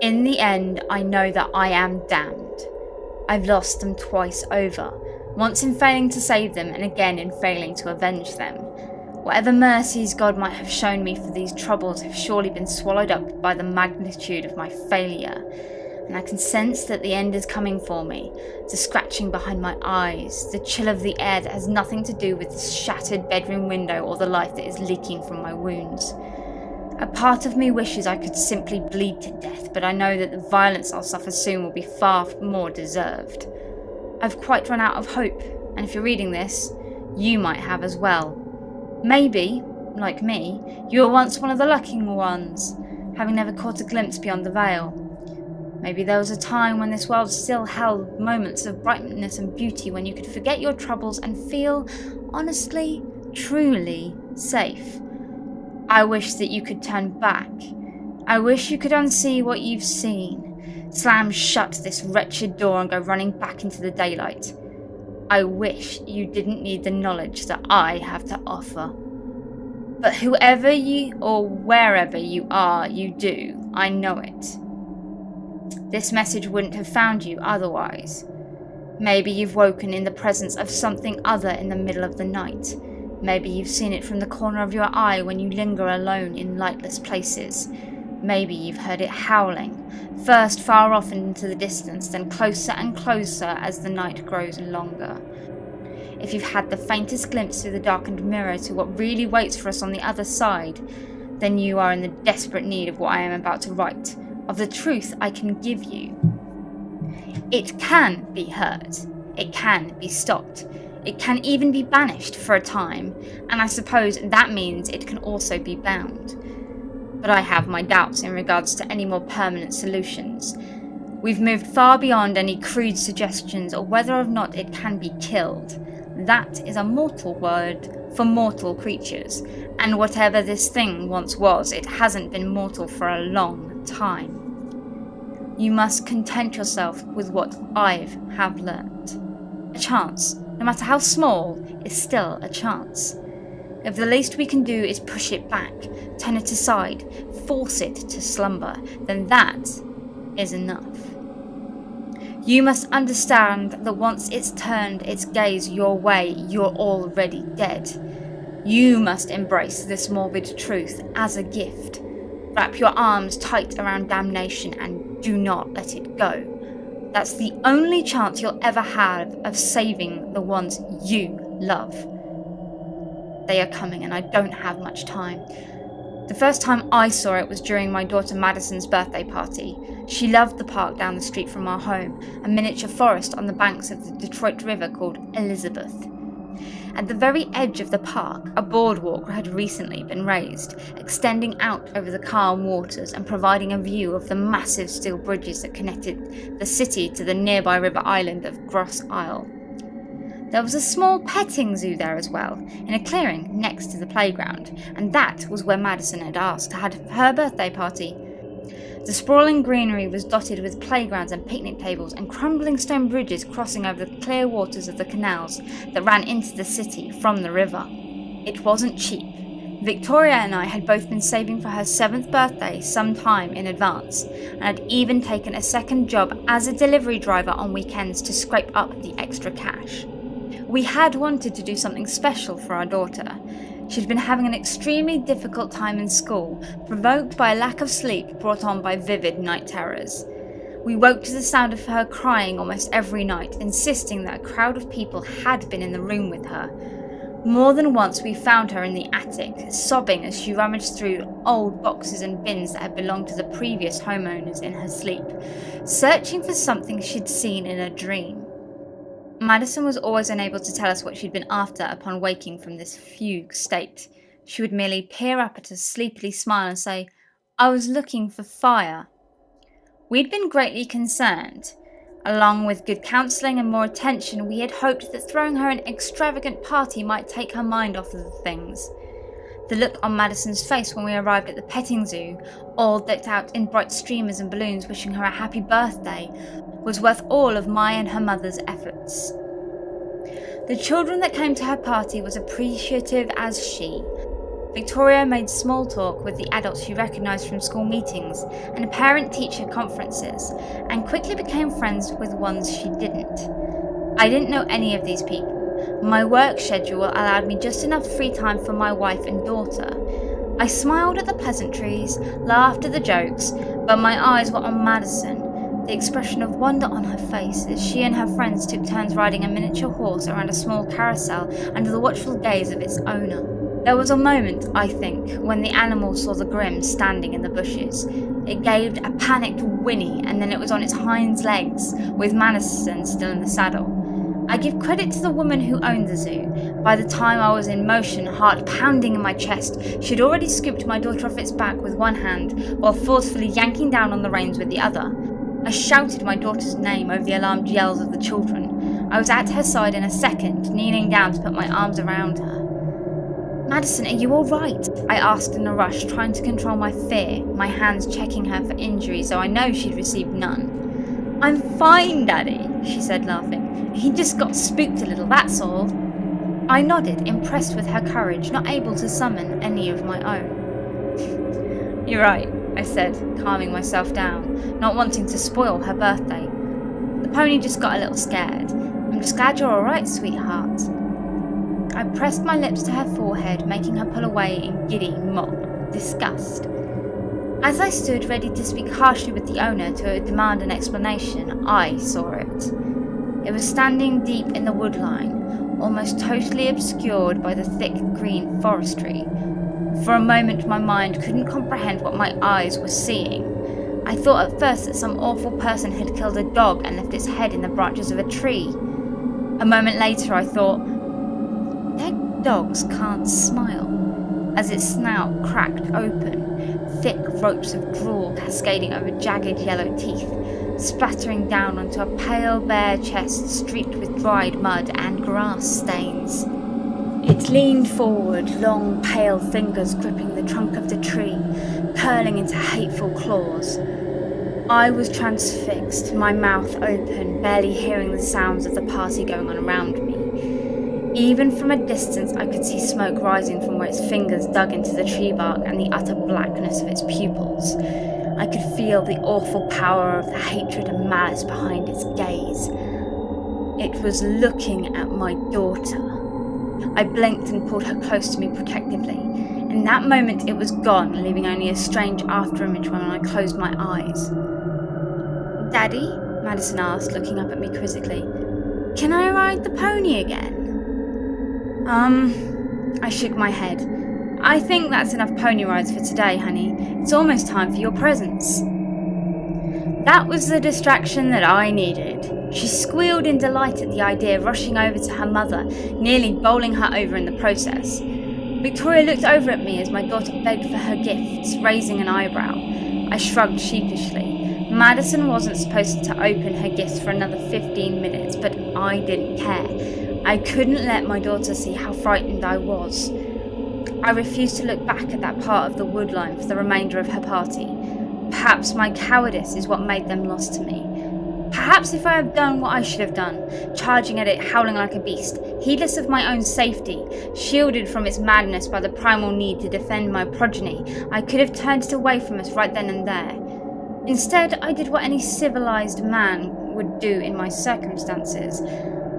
In the end, I know that I am damned. I've lost them twice over, once in failing to save them and again in failing to avenge them. Whatever mercies God might have shown me for these troubles have surely been swallowed up by the magnitude of my failure, and I can sense that the end is coming for me, the scratching behind my eyes, the chill of the air that has nothing to do with the shattered bedroom window or the life that is leaking from my wounds. A part of me wishes I could simply bleed to death, but I know that the violence I'll suffer soon will be far more deserved. I've quite run out of hope, and if you're reading this, you might have as well. Maybe, like me, you were once one of the lucky ones, having never caught a glimpse beyond the veil. Maybe there was a time when this world still held moments of brightness and beauty when you could forget your troubles and feel, honestly, truly safe. I wish that you could turn back. I wish you could unsee what you've seen, slam shut this wretched door and go running back into the daylight. I wish you didn't need the knowledge that I have to offer. But whoever you or wherever you are, you do. I know it. This message wouldn't have found you otherwise. Maybe you've woken in the presence of something other in the middle of the night. Maybe you've seen it from the corner of your eye when you linger alone in lightless places. Maybe you've heard it howling, first far off into the distance, then closer and closer as the night grows longer. If you've had the faintest glimpse through the darkened mirror to what really waits for us on the other side, then you are in the desperate need of what I am about to write, of the truth I can give you. It can be heard. It can be stopped. It can even be banished for a time, and I suppose that means it can also be bound. But I have my doubts in regards to any more permanent solutions. We've moved far beyond any crude suggestions or whether or not it can be killed. That is a mortal word for mortal creatures, and whatever this thing once was, it hasn't been mortal for a long time. You must content yourself with what I have learnt. A chance, no matter how small, is still a chance. If the least we can do is push it back, turn it aside, force it to slumber, then that is enough. You must understand that once it's turned its gaze your way, you're already dead. You must embrace this morbid truth as a gift. Wrap your arms tight around damnation and do not let it go. That's the only chance you'll ever have of saving the ones you love. They are coming and I don't have much time. The first time I saw it was during my daughter Madison's birthday party. She loved the park down the street from our home, a miniature forest on the banks of the Detroit River called Elizabeth. At the very edge of the park, a boardwalk had recently been raised, extending out over the calm waters and providing a view of the massive steel bridges that connected the city to the nearby river island of Grosse Isle. There was a small petting zoo there as well, in a clearing next to the playground, and that was where Madison had asked to have her birthday party. The sprawling greenery was dotted with playgrounds and picnic tables and crumbling stone bridges crossing over the clear waters of the canals that ran into the city from the river. It wasn't cheap. Victoria and I had both been saving for her 7th birthday some time in advance, and had even taken a second job as a delivery driver on weekends to scrape up the extra cash. We had wanted to do something special for our daughter. She'd been having an extremely difficult time in school, provoked by a lack of sleep brought on by vivid night terrors. We woke to the sound of her crying almost every night, insisting that a crowd of people had been in the room with her. More than once we found her in the attic, sobbing as she rummaged through old boxes and bins that had belonged to the previous homeowners in her sleep, searching for something she'd seen in a dream. Madison was always unable to tell us what she'd been after upon waking from this fugue state. She would merely peer up at us, sleepily smile and say, "I was looking for fire." We'd been greatly concerned. Along with good counselling and more attention, we had hoped that throwing her an extravagant party might take her mind off of the things. The look on Madison's face when we arrived at the petting zoo, all decked out in bright streamers and balloons wishing her a happy birthday, was worth all of my and her mother's efforts. The children that came to her party was appreciative as she. Victoria made small talk with the adults she recognised from school meetings and parent-teacher conferences, and quickly became friends with ones she didn't. I didn't know any of these people. My work schedule allowed me just enough free time for my wife and daughter. I smiled at the pleasantries, laughed at the jokes, but my eyes were on Madison, the expression of wonder on her face as she and her friends took turns riding a miniature horse around a small carousel under the watchful gaze of its owner. There was a moment, I think, when the animal saw the Grim standing in the bushes. It gave a panicked whinny, and then it was on its hind legs, with Madison still in the saddle. I give credit to the woman who owned the zoo. By the time I was in motion, heart pounding in my chest, she'd already scooped my daughter off its back with one hand, while forcefully yanking down on the reins with the other. I shouted my daughter's name over the alarmed yells of the children. I was at her side in a second, kneeling down to put my arms around her. "Madison, are you all right?" I asked in a rush, trying to control my fear, my hands checking her for injuries, though I know she'd received none. "I'm fine, Daddy," she said, laughing. "He just got spooked a little, that's all." I nodded, impressed with her courage, not able to summon any of my own. "You're right," I said, calming myself down, not wanting to spoil her birthday. "The pony just got a little scared. I'm just glad you're all right, sweetheart." I pressed my lips to her forehead, making her pull away in giddy mock disgust. As I stood ready to speak harshly with the owner to demand an explanation, I saw it. It was standing deep in the woodline, almost totally obscured by the thick green forestry. For a moment my mind couldn't comprehend what my eyes were seeing. I thought at first that some awful person had killed a dog and left its head in the branches of a tree. A moment later I thought, their dogs can't smile, as its snout cracked open, thick ropes of drool cascading over jagged yellow teeth, splattering down onto a pale bare chest streaked with dried mud and grass stains. It leaned forward, long pale fingers gripping the trunk of the tree, curling into hateful claws. I was transfixed, my mouth open, barely hearing the sounds of the party going on around me. Even from a distance I could see smoke rising from where its fingers dug into the tree bark and the utter blackness of its pupils. I could feel the awful power of the hatred and malice behind its gaze. It was looking at my daughter. I blinked and pulled her close to me protectively. In that moment it was gone, leaving only a strange afterimage when I closed my eyes. "Daddy?" Madison asked, looking up at me quizzically. "Can I ride the pony again?" I shook my head. "I think that's enough pony rides for today, honey. It's almost time for your presents." That was the distraction that I needed. She squealed in delight at the idea, rushing over to her mother, nearly bowling her over in the process. Victoria looked over at me as my daughter begged for her gifts, raising an eyebrow. I shrugged sheepishly. Madison wasn't supposed to open her gifts for another 15 minutes, but I didn't care. I couldn't let my daughter see how frightened I was. I refused to look back at that part of the woodline for the remainder of her party. Perhaps my cowardice is what made them lost to me. Perhaps if I had done what I should have done, charging at it howling like a beast, heedless of my own safety, shielded from its madness by the primal need to defend my progeny, I could have turned it away from us right then and there. Instead, I did what any civilized man would do in my circumstances.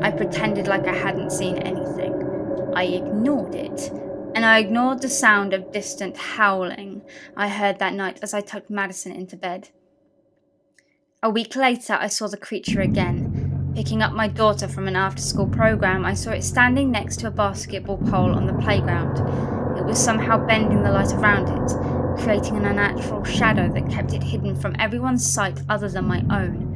I pretended like I hadn't seen anything. I ignored it, and I ignored the sound of distant howling I heard that night as I tucked Madison into bed. A week later, I saw the creature again. Picking up my daughter from an after-school program, I saw it standing next to a basketball pole on the playground. It was somehow bending the light around it, creating an unnatural shadow that kept it hidden from everyone's sight other than my own.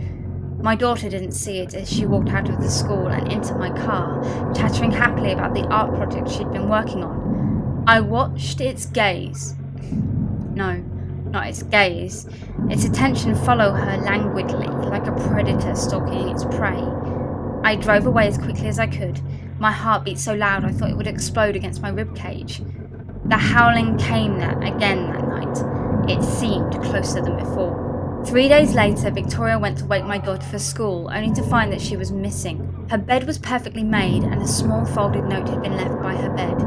My daughter didn't see it as she walked out of the school and into my car, chattering happily about the art project she'd been working on. I watched its gaze. No, not its gaze. Its attention followed her languidly, like a predator stalking its prey. I drove away as quickly as I could. My heart beat so loud I thought it would explode against my ribcage. The howling came again that night. It seemed closer than before. 3 days later, Victoria went to wake my daughter for school, only to find that she was missing. Her bed was perfectly made, and a small folded note had been left by her bed.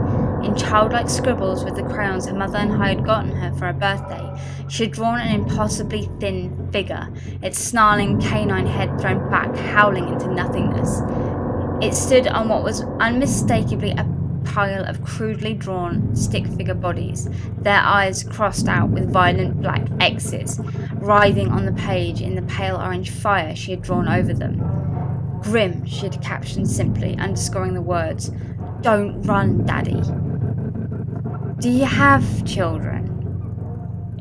In childlike scribbles with the crayons her mother and I had gotten her for her birthday, she had drawn an impossibly thin figure, its snarling canine head thrown back, howling into nothingness. It stood on what was unmistakably a pile of crudely drawn stick figure bodies, their eyes crossed out with violent black X's, writhing on the page in the pale orange fire she had drawn over them. Grim, she had captioned simply, underscoring the words, "Don't run, Daddy." Do you have children?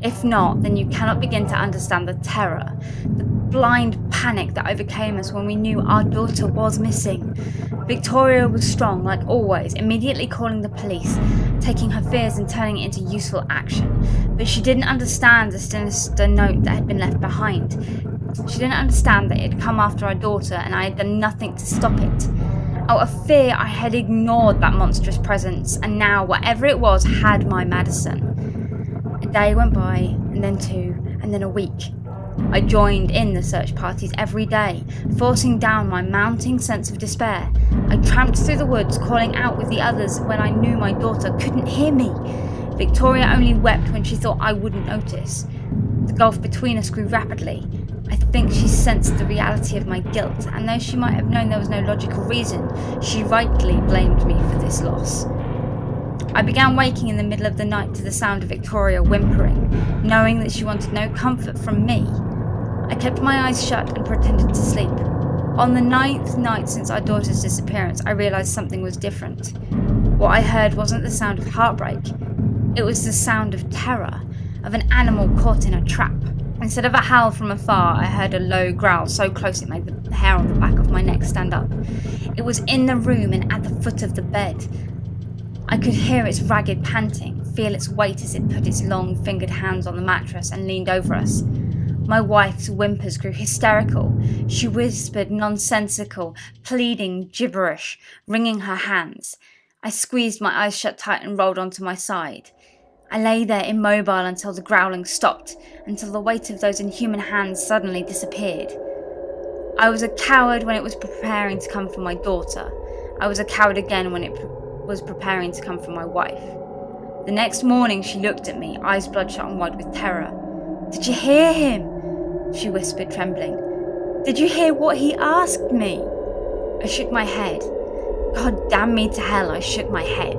If not, then you cannot begin to understand the terror, the blind panic that overcame us when we knew our daughter was missing. Victoria was strong, like always, immediately calling the police, taking her fears and turning it into useful action. But she didn't understand the sinister note that had been left behind. She didn't understand that it had come after our daughter and I had done nothing to stop it. Out of fear, I had ignored that monstrous presence, and now, whatever it was, had my Madison. A day went by, and then 2, and then a week. I joined in the search parties every day, forcing down my mounting sense of despair. I tramped through the woods, calling out with the others when I knew my daughter couldn't hear me. Victoria only wept when she thought I wouldn't notice. The gulf between us grew rapidly. I think she sensed the reality of my guilt, and though she might have known there was no logical reason, she rightly blamed me for this loss. I began waking in the middle of the night to the sound of Victoria whimpering, knowing that she wanted no comfort from me. I kept my eyes shut and pretended to sleep. On the 9th night since our daughter's disappearance, I realised something was different. What I heard wasn't the sound of heartbreak. It was the sound of terror, of an animal caught in a trap. Instead of a howl from afar, I heard a low growl so close it made the hair on the back of my neck stand up. It was in the room and at the foot of the bed. I could hear its ragged panting, feel its weight as it put its long-fingered hands on the mattress and leaned over us. My wife's whimpers grew hysterical. She whispered nonsensical, pleading gibberish, wringing her hands. I squeezed my eyes shut tight and rolled onto my side. I lay there immobile until the growling stopped, until the weight of those inhuman hands suddenly disappeared. I was a coward when it was preparing to come for my daughter. I was a coward again when it was preparing to come for my wife. The next morning she looked at me, eyes bloodshot and wide with terror. "Did you hear him?" she whispered, trembling. "Did you hear what he asked me?" I shook my head. God damn me to hell, I shook my head.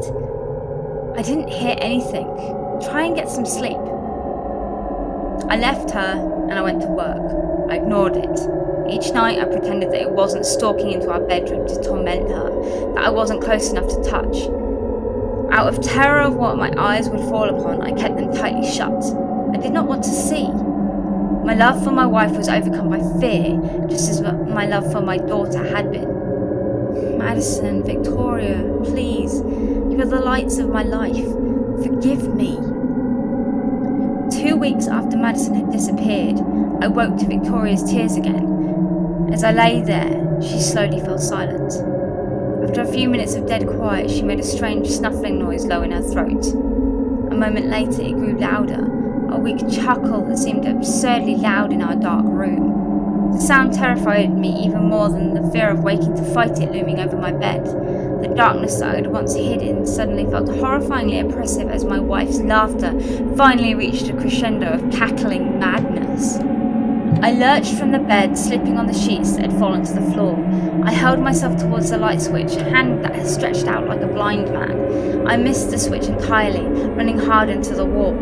I didn't hear anything. Try and get some sleep. I left her and I went to work. I ignored it. Each night I pretended that it wasn't stalking into our bedroom to torment her, that I wasn't close enough to touch. Out of terror of what my eyes would fall upon, I kept them tightly shut. I did not want to see. My love for my wife was overcome by fear, just as my love for my daughter had been. Madison, Victoria, please, you are the lights of my life. Forgive me. 2 weeks after Madison had disappeared, I woke to Victoria's tears again. As I lay there, she slowly fell silent. After a few minutes of dead quiet, she made a strange snuffling noise low in her throat. A moment later, it grew louder, a weak chuckle that seemed absurdly loud in our dark room. The sound terrified me even more than the fear of waking to fight it looming over my bed. The darkness that I had once hidden suddenly felt horrifyingly oppressive as my wife's laughter finally reached a crescendo of cackling madness. I lurched from the bed, slipping on the sheets that had fallen to the floor. I held myself towards the light switch, a hand that had stretched out like a blind man. I missed the switch entirely, running hard into the wall.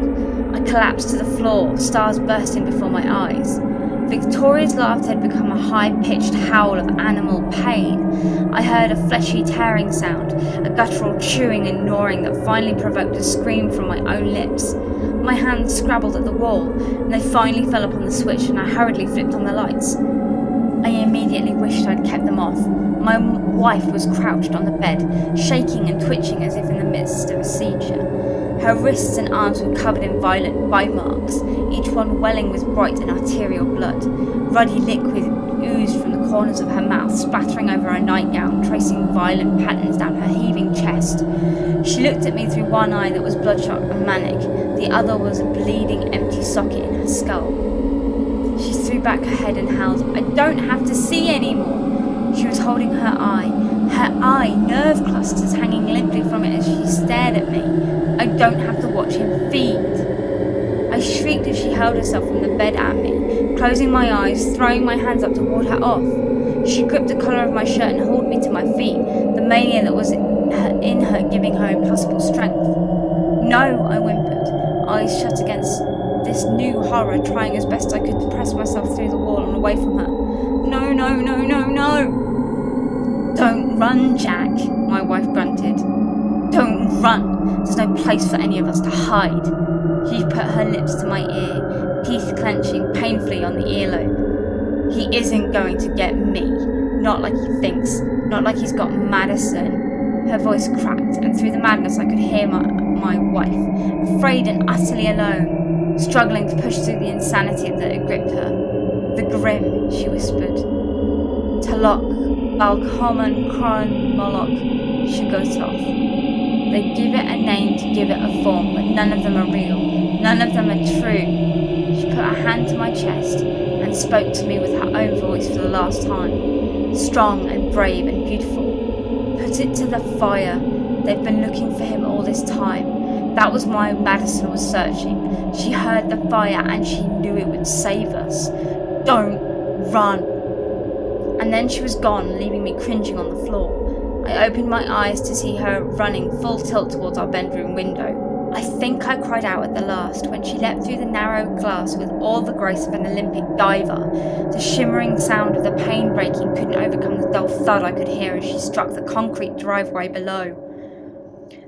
I collapsed to the floor, stars bursting before my eyes. Victoria's laughter had become a high-pitched howl of animal pain. I heard a fleshy tearing sound, a guttural chewing and gnawing that finally provoked a scream from my own lips. My hands scrabbled at the wall, and they finally fell upon the switch, and I hurriedly flipped on the lights. I immediately wished I'd kept them off. My wife was crouched on the bed, shaking and twitching as if in the midst of a seizure. Her wrists and arms were covered in violent bite marks, each one welling with bright and arterial blood. Ruddy liquid oozed from the corners of her mouth, splattering over her nightgown, tracing violent patterns down her heaving chest. She looked at me through one eye that was bloodshot and manic. The other was a bleeding, empty socket in her skull. She threw back her head and howled, "I don't have to see anymore." She was holding her eye, her eye nerve clusters hanging limply from it as she stared at me. I don't have to watch him feed. I shrieked as she hurled herself from the bed at me, closing my eyes, throwing my hands up to ward her off. She gripped the collar of my shirt and hauled me to my feet, the mania that was in her giving her impossible strength. No, I whimpered, eyes shut against this new horror, trying as best I could to press myself through the wall and away from her. No, no, no, no, no! Don't run, Jack, my wife grunted. Don't run! There's no place for any of us to hide. She put her lips to my ear, teeth clenching painfully on the earlobe. He isn't going to get me. Not like he thinks. Not like he's got Madison. Her voice cracked, and through the madness I could hear my wife, afraid and utterly alone, struggling to push through the insanity that had gripped her. The Grim, she whispered. Talok, Balcoman, Kron, Moloch, Shugotov. They give it a name to give it a form, but none of them are real. None of them are true. She put her hand to my chest and spoke to me with her own voice for the last time. Strong and brave and beautiful. Put it to the fire. They've been looking for him all this time. That was why Madison was searching. She heard the fire and she knew it would save us. Don't run. And then she was gone, leaving me cringing on the floor. I opened my eyes to see her running full tilt towards our bedroom window. I think I cried out at the last when she leapt through the narrow glass with all the grace of an Olympic diver. The shimmering sound of the pane breaking couldn't overcome the dull thud I could hear as she struck the concrete driveway below.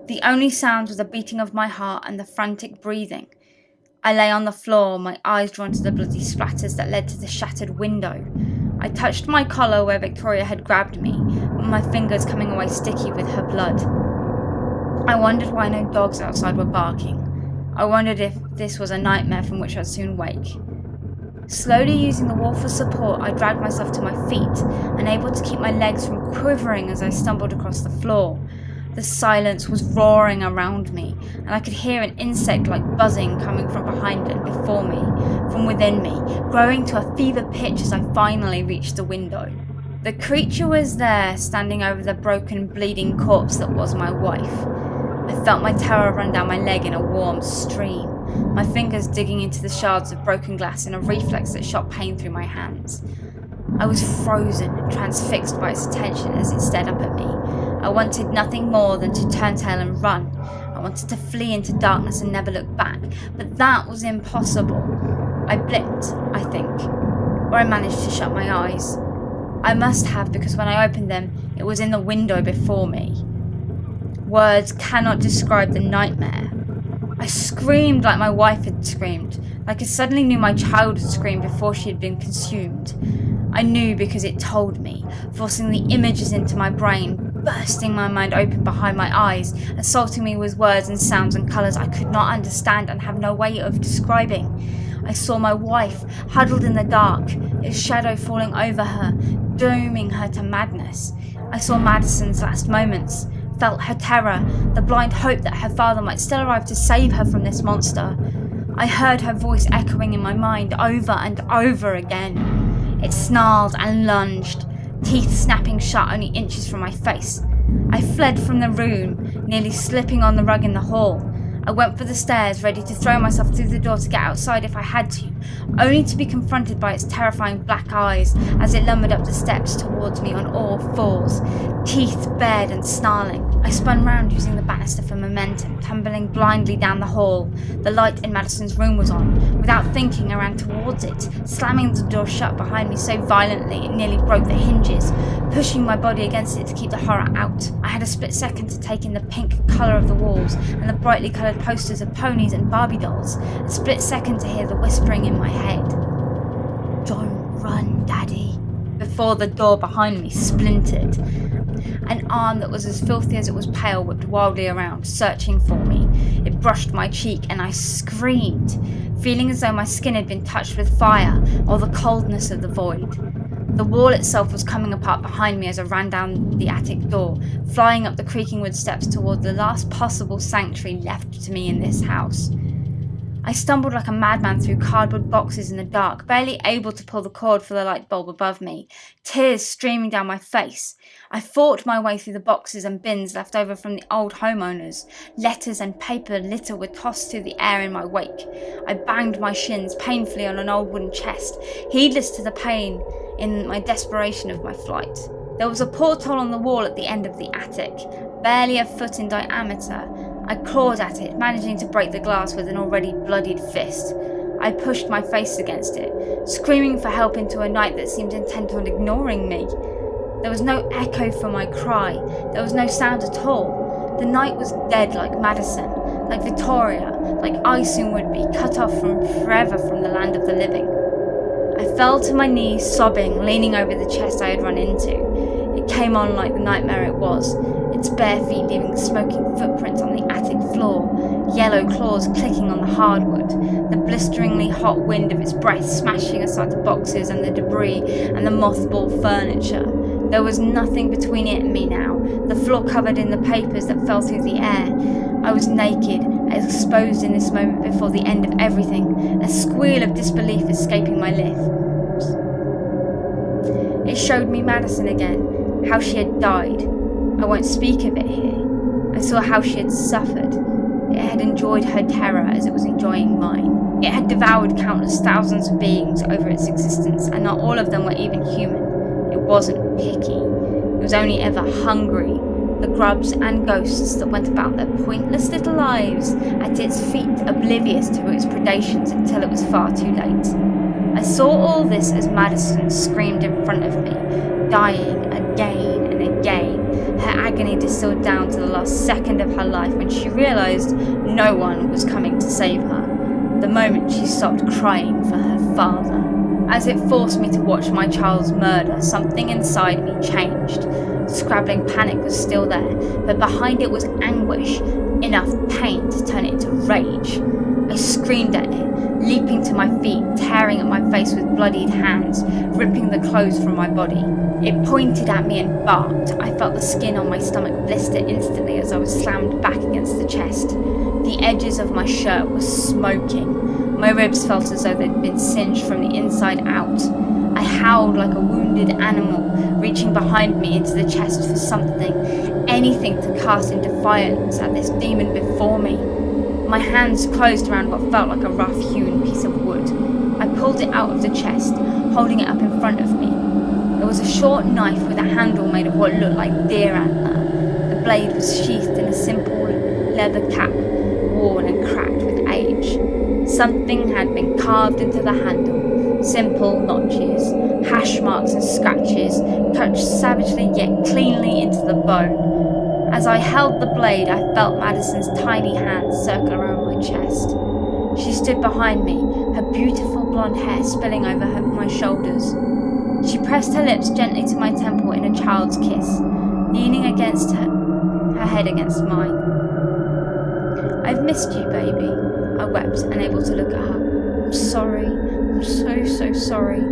The only sound was the beating of my heart and the frantic breathing. I lay on the floor, my eyes drawn to the bloody splatters that led to the shattered window. I touched my collar where Victoria had grabbed me, my fingers coming away sticky with her blood. I wondered why no dogs outside were barking. I wondered if this was a nightmare from which I'd soon wake. Slowly using the wall for support, I dragged myself to my feet, unable to keep my legs from quivering as I stumbled across the floor. The silence was roaring around me, and I could hear an insect-like buzzing coming from behind and before me, from within me, growing to a fever pitch as I finally reached the window. The creature was there, standing over the broken, bleeding corpse that was my wife. I felt my terror run down my leg in a warm stream, my fingers digging into the shards of broken glass in a reflex that shot pain through my hands. I was frozen and transfixed by its attention as it stared up at me. I wanted nothing more than to turn tail and run. I wanted to flee into darkness and never look back, but that was impossible. I blinked, I think, or I managed to shut my eyes. I must have, because when I opened them, it was in the window before me. Words cannot describe the nightmare. I screamed like my wife had screamed, like I suddenly knew my child had screamed before she had been consumed. I knew because it told me, forcing the images into my brain, bursting my mind open behind my eyes, assaulting me with words and sounds and colours I could not understand and have no way of describing. I saw my wife, huddled in the dark, its shadow falling over her, dooming her to madness. I saw Madison's last moments, felt her terror, the blind hope that her father might still arrive to save her from this monster. I heard her voice echoing in my mind over and over again. It snarled and lunged, teeth snapping shut only inches from my face. I fled from the room, nearly slipping on the rug in the hall. I went for the stairs, ready to throw myself through the door to get outside if I had to, only to be confronted by its terrifying black eyes as it lumbered up the steps towards me on all fours, teeth bared and snarling. I spun round using the banister for momentum, tumbling blindly down the hall. The light in Madison's room was on. Without thinking, I ran towards it, slamming the door shut behind me so violently it nearly broke the hinges, pushing my body against it to keep the horror out. I had a split second to take in the pink colour of the walls and the brightly coloured posters of ponies and Barbie dolls, a split second to hear the whispering in my head. "Don't run, Daddy," before the door behind me splintered. An arm that was as filthy as it was pale whipped wildly around, searching for me. It brushed my cheek and I screamed, feeling as though my skin had been touched with fire or the coldness of the void. The wall itself was coming apart behind me as I ran down the attic door, flying up the creaking wood steps toward the last possible sanctuary left to me in this house. I stumbled like a madman through cardboard boxes in the dark, barely able to pull the cord for the light bulb above me, tears streaming down my face. I fought my way through the boxes and bins left over from the old homeowners. Letters and paper litter were tossed through the air in my wake. I banged my shins painfully on an old wooden chest, heedless to the pain in my desperation of my flight. There was a porthole on the wall at the end of the attic, barely a foot in diameter. I clawed at it, managing to break the glass with an already bloodied fist. I pushed my face against it, screaming for help into a night that seemed intent on ignoring me. There was no echo for my cry. There was no sound at all. The night was dead like Madison, like Victoria, like I soon would be, cut off forever from the land of the living. I fell to my knees, sobbing, leaning over the chest I had run into. It came on like the nightmare it was, its bare feet leaving smoking footprints on the attic floor, yellow claws clicking on the hardwood, the blisteringly hot wind of its breath smashing aside the boxes and the debris and the mothballed furniture. There was nothing between it and me now, the floor covered in the papers that fell through the air. I was naked, exposed in this moment before the end of everything, a squeal of disbelief escaping my lips. It showed me Madison again, how she had died. I won't speak of it here. I saw how she had suffered. It had enjoyed her terror as it was enjoying mine. It had devoured countless thousands of beings over its existence, and not all of them were even human. It wasn't picky. It was only ever hungry. The grubs and ghosts that went about their pointless little lives at its feet, oblivious to its predations until it was far too late. I saw all this as Madison screamed in front of me, dying again and again, her agony distilled down to the last second of her life when she realised no one was coming to save her, the moment she stopped crying for her father. As it forced me to watch my child's murder, something inside me changed. Scrabbling panic was still there, but behind it was anguish, enough pain to turn it to rage. I screamed at it, leaping to my feet, tearing at my face with bloodied hands, ripping the clothes from my body. It pointed at me and barked. I felt the skin on my stomach blister instantly as I was slammed back against the chest. The edges of my shirt were smoking. My ribs felt as though they'd been singed from the inside out. I howled like a wounded animal, reaching behind me into the chest for something, anything to cast in defiance at this demon before me. My hands closed around what felt like a rough-hewn piece of wood. I pulled it out of the chest, holding it up in front of me. It was a short knife with a handle made of what looked like deer antler. The blade was sheathed in a simple leather cap, worn and cracked with age. Something had been carved into the handle, simple notches, hash marks and scratches, cut savagely yet cleanly into the bone. As I held the blade, I felt Madison's tiny hands circle around my chest. She stood behind me, her beautiful blonde hair spilling over my shoulders. She pressed her lips gently to my temple in a child's kiss, leaning against her head against mine. "I've missed you, baby," I wept, unable to look at her. "I'm sorry. I'm so sorry.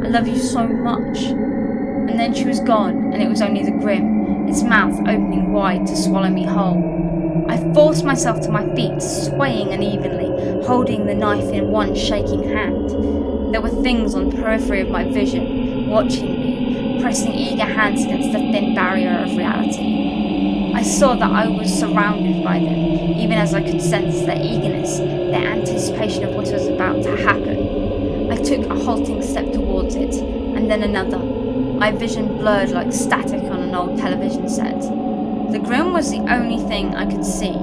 I love you so much." And then she was gone, and it was only the grim, its mouth opening wide to swallow me whole. I forced myself to my feet, swaying unevenly, holding the knife in one shaking hand. There were things on the periphery of my vision, watching me, pressing eager hands against the thin barrier of reality. I saw that I was surrounded by them, even as I could sense their eagerness, their anticipation of what was about to happen. I took a halting step towards it, and then another, my vision blurred like static on an old television set. The grim was the only thing I could see.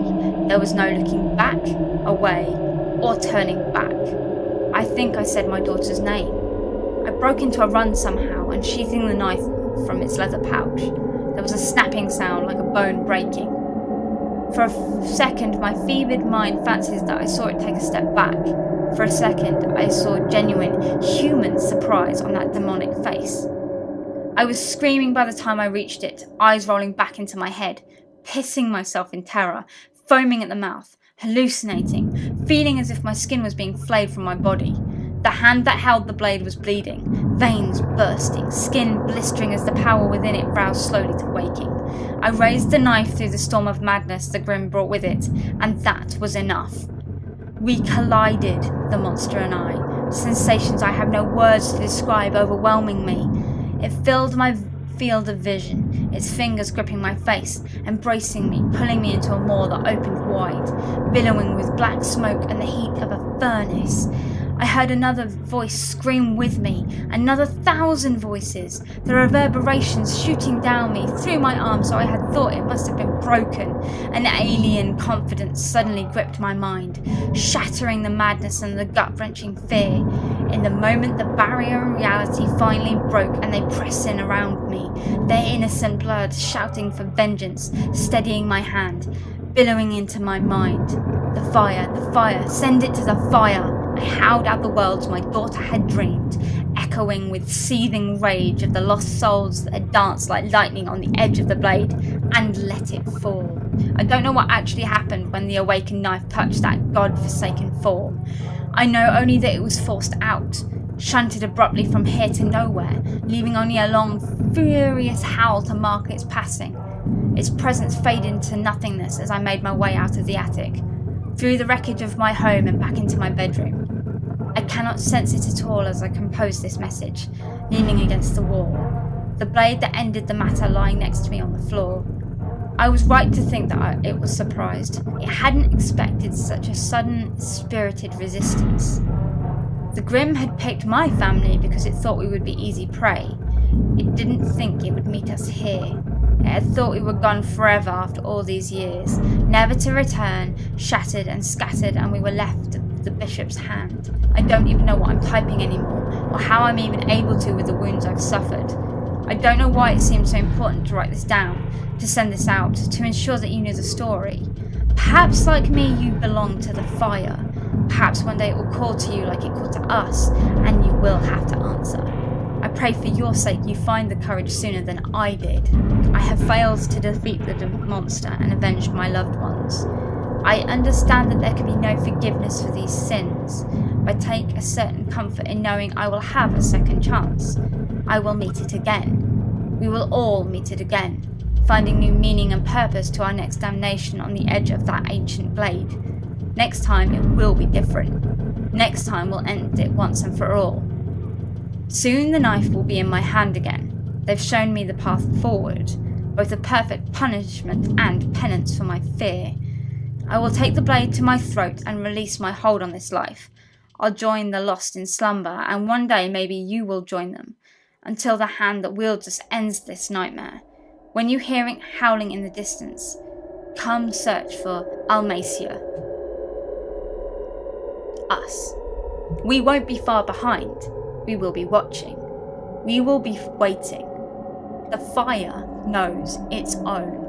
There was no looking back, away, or turning back. I think I said my daughter's name. I broke into a run somehow, unsheathing the knife from its leather pouch. There was a snapping sound like a bone breaking. For a second, my fevered mind fancied that I saw it take a step back. For a second, I saw genuine, human surprise on that demonic face. I was screaming by the time I reached it, eyes rolling back into my head, pissing myself in terror, foaming at the mouth, hallucinating, feeling as if my skin was being flayed from my body. The hand that held the blade was bleeding, veins bursting, skin blistering as the power within it roused slowly to waking. I raised the knife through the storm of madness the grim brought with it, and that was enough. We collided, the monster and I, sensations I have no words to describe overwhelming me. It filled my field of vision, its fingers gripping my face, embracing me, pulling me into a maw that opened wide, billowing with black smoke and the heat of a furnace. I heard another voice scream with me, another 1,000 voices, the reverberations shooting down me through my arm so I had thought it must have been broken. An alien confidence suddenly gripped my mind, shattering the madness and the gut-wrenching fear. In the moment the barrier of reality finally broke and they pressed in around me, their innocent blood shouting for vengeance, steadying my hand, billowing into my mind. The fire, send it to the fire! I howled out the worlds my daughter had dreamed, echoing with seething rage of the lost souls that had danced like lightning on the edge of the blade, and let it fall. I don't know what actually happened when the awakened knife touched that god-forsaken form. I know only that it was forced out, shunted abruptly from here to nowhere, leaving only a long, furious howl to mark its passing. Its presence faded into nothingness as I made my way out of the attic, through the wreckage of my home and back into my bedroom. I cannot sense it at all as I compose this message, leaning against the wall, the blade that ended the matter lying next to me on the floor. I was right to think that it was surprised. It hadn't expected such a sudden, spirited resistance. The Grimm had picked my family because it thought we would be easy prey. It didn't think it would meet us here. It had thought we were gone forever after all these years, never to return, shattered and scattered, and we were left at the bishop's hand. I don't even know what I'm typing anymore, or how I'm even able to with the wounds I've suffered. I don't know why it seemed so important to write this down, to send this out, to ensure that you knew the story. Perhaps like me you belong to the fire. Perhaps one day it will call to you like it called to us, and you will have to answer. I pray for your sake you find the courage sooner than I did. I have failed to defeat the monster and avenge my loved ones. I understand that there can be no forgiveness for these sins, but take a certain comfort in knowing I will have a second chance. I will meet it again. We will all meet it again, finding new meaning and purpose to our next damnation on the edge of that ancient blade. Next time it will be different. Next time we'll end it once and for all. Soon the knife will be in my hand again. They've shown me the path forward, both a perfect punishment and penance for my fear. I will take the blade to my throat and release my hold on this life. I'll join the lost in slumber, and one day maybe you will join them, until the hand that wields us ends this nightmare. When you hear it howling in the distance, come search for Almacia. Us. We won't be far behind. We will be watching. We will be waiting. The fire knows its own.